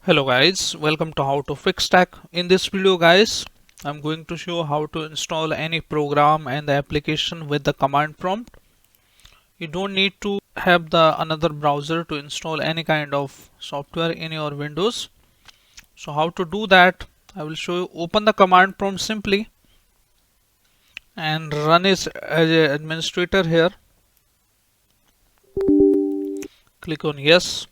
Hello guys, welcome to How to Fix Tech. In this video guys, I'm going to show how to install any program and the application with the command prompt. You don't need to have the another browser to install any kind of software in your Windows. So how to do that, I will show you. Open the command prompt simply and run it as an administrator here. Click on yes.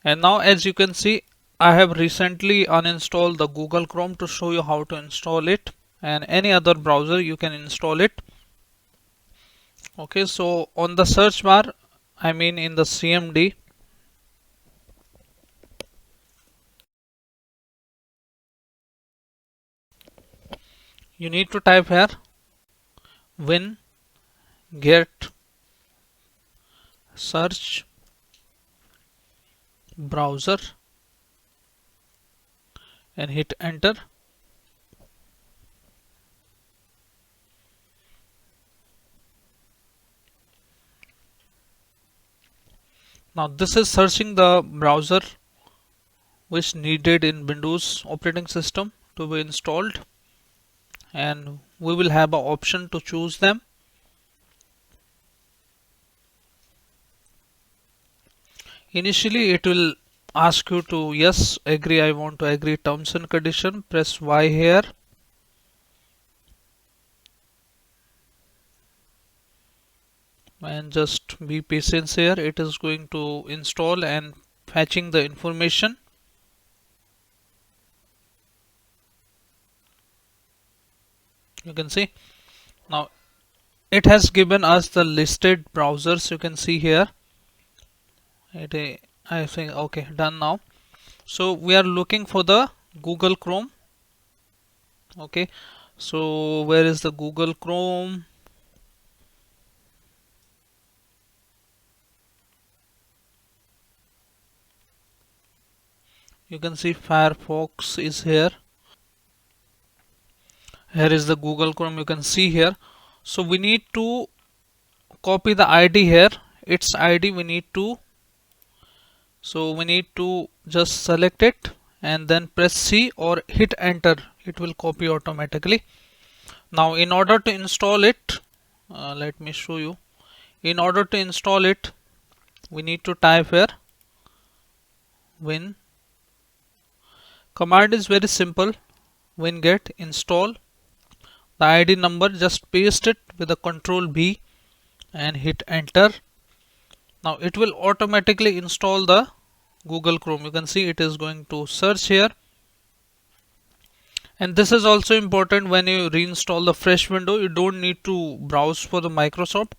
And now as you can see, I have recently uninstalled the Google Chrome to show you how to install it, and any other browser you can install it. Okay, so on the search bar, I mean in the CMD, you need to type here winget search browser and hit enter. Now this is searching the browser which needed in Windows operating system to be installed, and we will have an option to choose them. Initially it will ask you to yes, agree, I want to agree terms and condition. Press Y here. And just be patient here. It is going to install and fetching the information. You can see now it has given us the listed browsers. You can see here. I think okay, done now. So we are looking for the Google Chrome. Okay, so where is the Google Chrome? You can see Firefox is here. Here is the Google Chrome, you can see here. So we need to copy the ID here. Its ID we need to just select it and then press C or hit enter. It will copy automatically. Now in order to install it, let me show you. In order to install it, we need to type here win. Command is very simple. Winget install. The ID number, just paste it with the Control B and hit enter. Now it will automatically install the Google Chrome. You can see it is going to search here. And this is also important when you reinstall the fresh window. You don't need to browse for the Microsoft.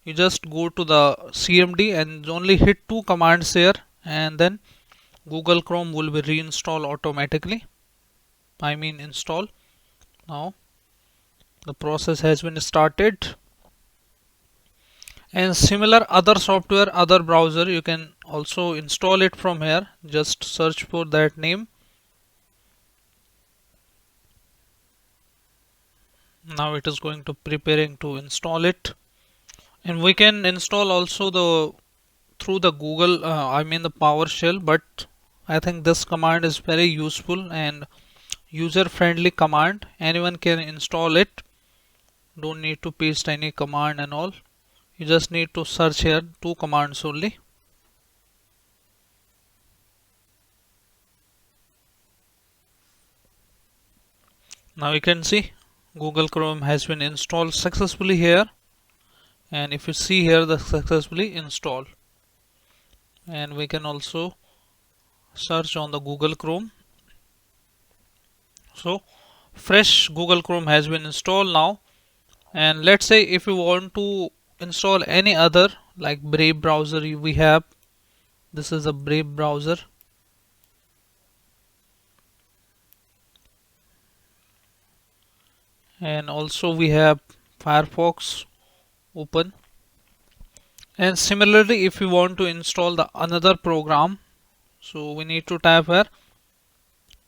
You just go to the CMD and only hit two commands here, and then Google Chrome will be reinstalled automatically. I mean install. Now the process has been started. And similar other software, other browser, you can also install it from here. Just search for that name. Now it is going to preparing to install it. And we can install also the through the Google I mean the PowerShell, but I think this command is very useful and user friendly command. Anyone can install it. Don't need to paste any command and all. You just need to search here two commands only. Now you can see Google Chrome has been installed successfully here, and if you see here the successfully installed, and we can also search on the Google Chrome. So fresh Google Chrome has been installed now. And let's say if you want to install any other like Brave browser, we have this is a Brave browser. And also we have Firefox open. And similarly if you want to install the another program, so we need to type here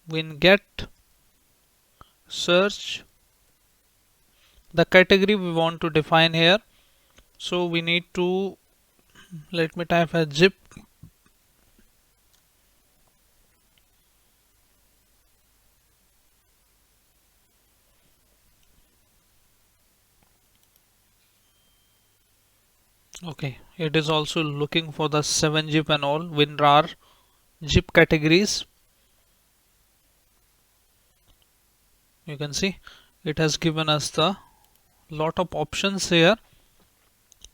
winget search. The category we want to define here, so we need to, let me type as zip Okay, it is also looking for the 7-zip and all WinRAR zip categories. You can see it has given us the lot of options here.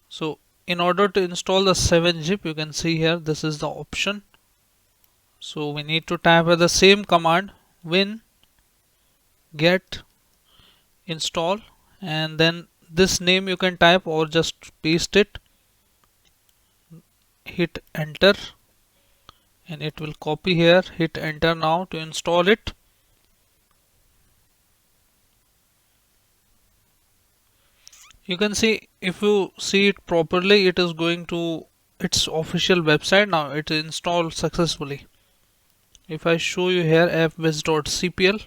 So in order to install the 7-zip, you can see here this is the option. So we need to type the same command win get install, and then this name you can type or just paste it, hit enter, and it will copy here. Hit enter now to install it. You can see, if you see it properly, it is going to its official website. Now it is installed successfully. If I show you here fviz.cpl,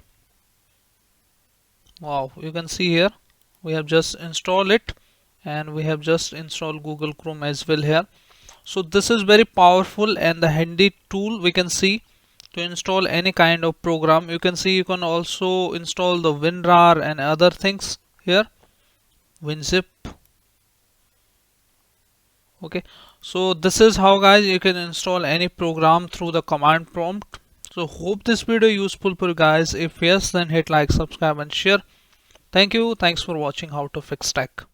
wow, you can see here we have just installed it, and we have just installed Google Chrome as well here. So this is very powerful and the handy tool we can see to install any kind of program. You can see you can also install the WinRAR and other things here, WinZip. Okay, so this is how guys you can install any program through the command prompt. So hope this video useful for you guys. If yes, then hit like, subscribe and share. Thank you. Thanks for watching How to Fix Tech.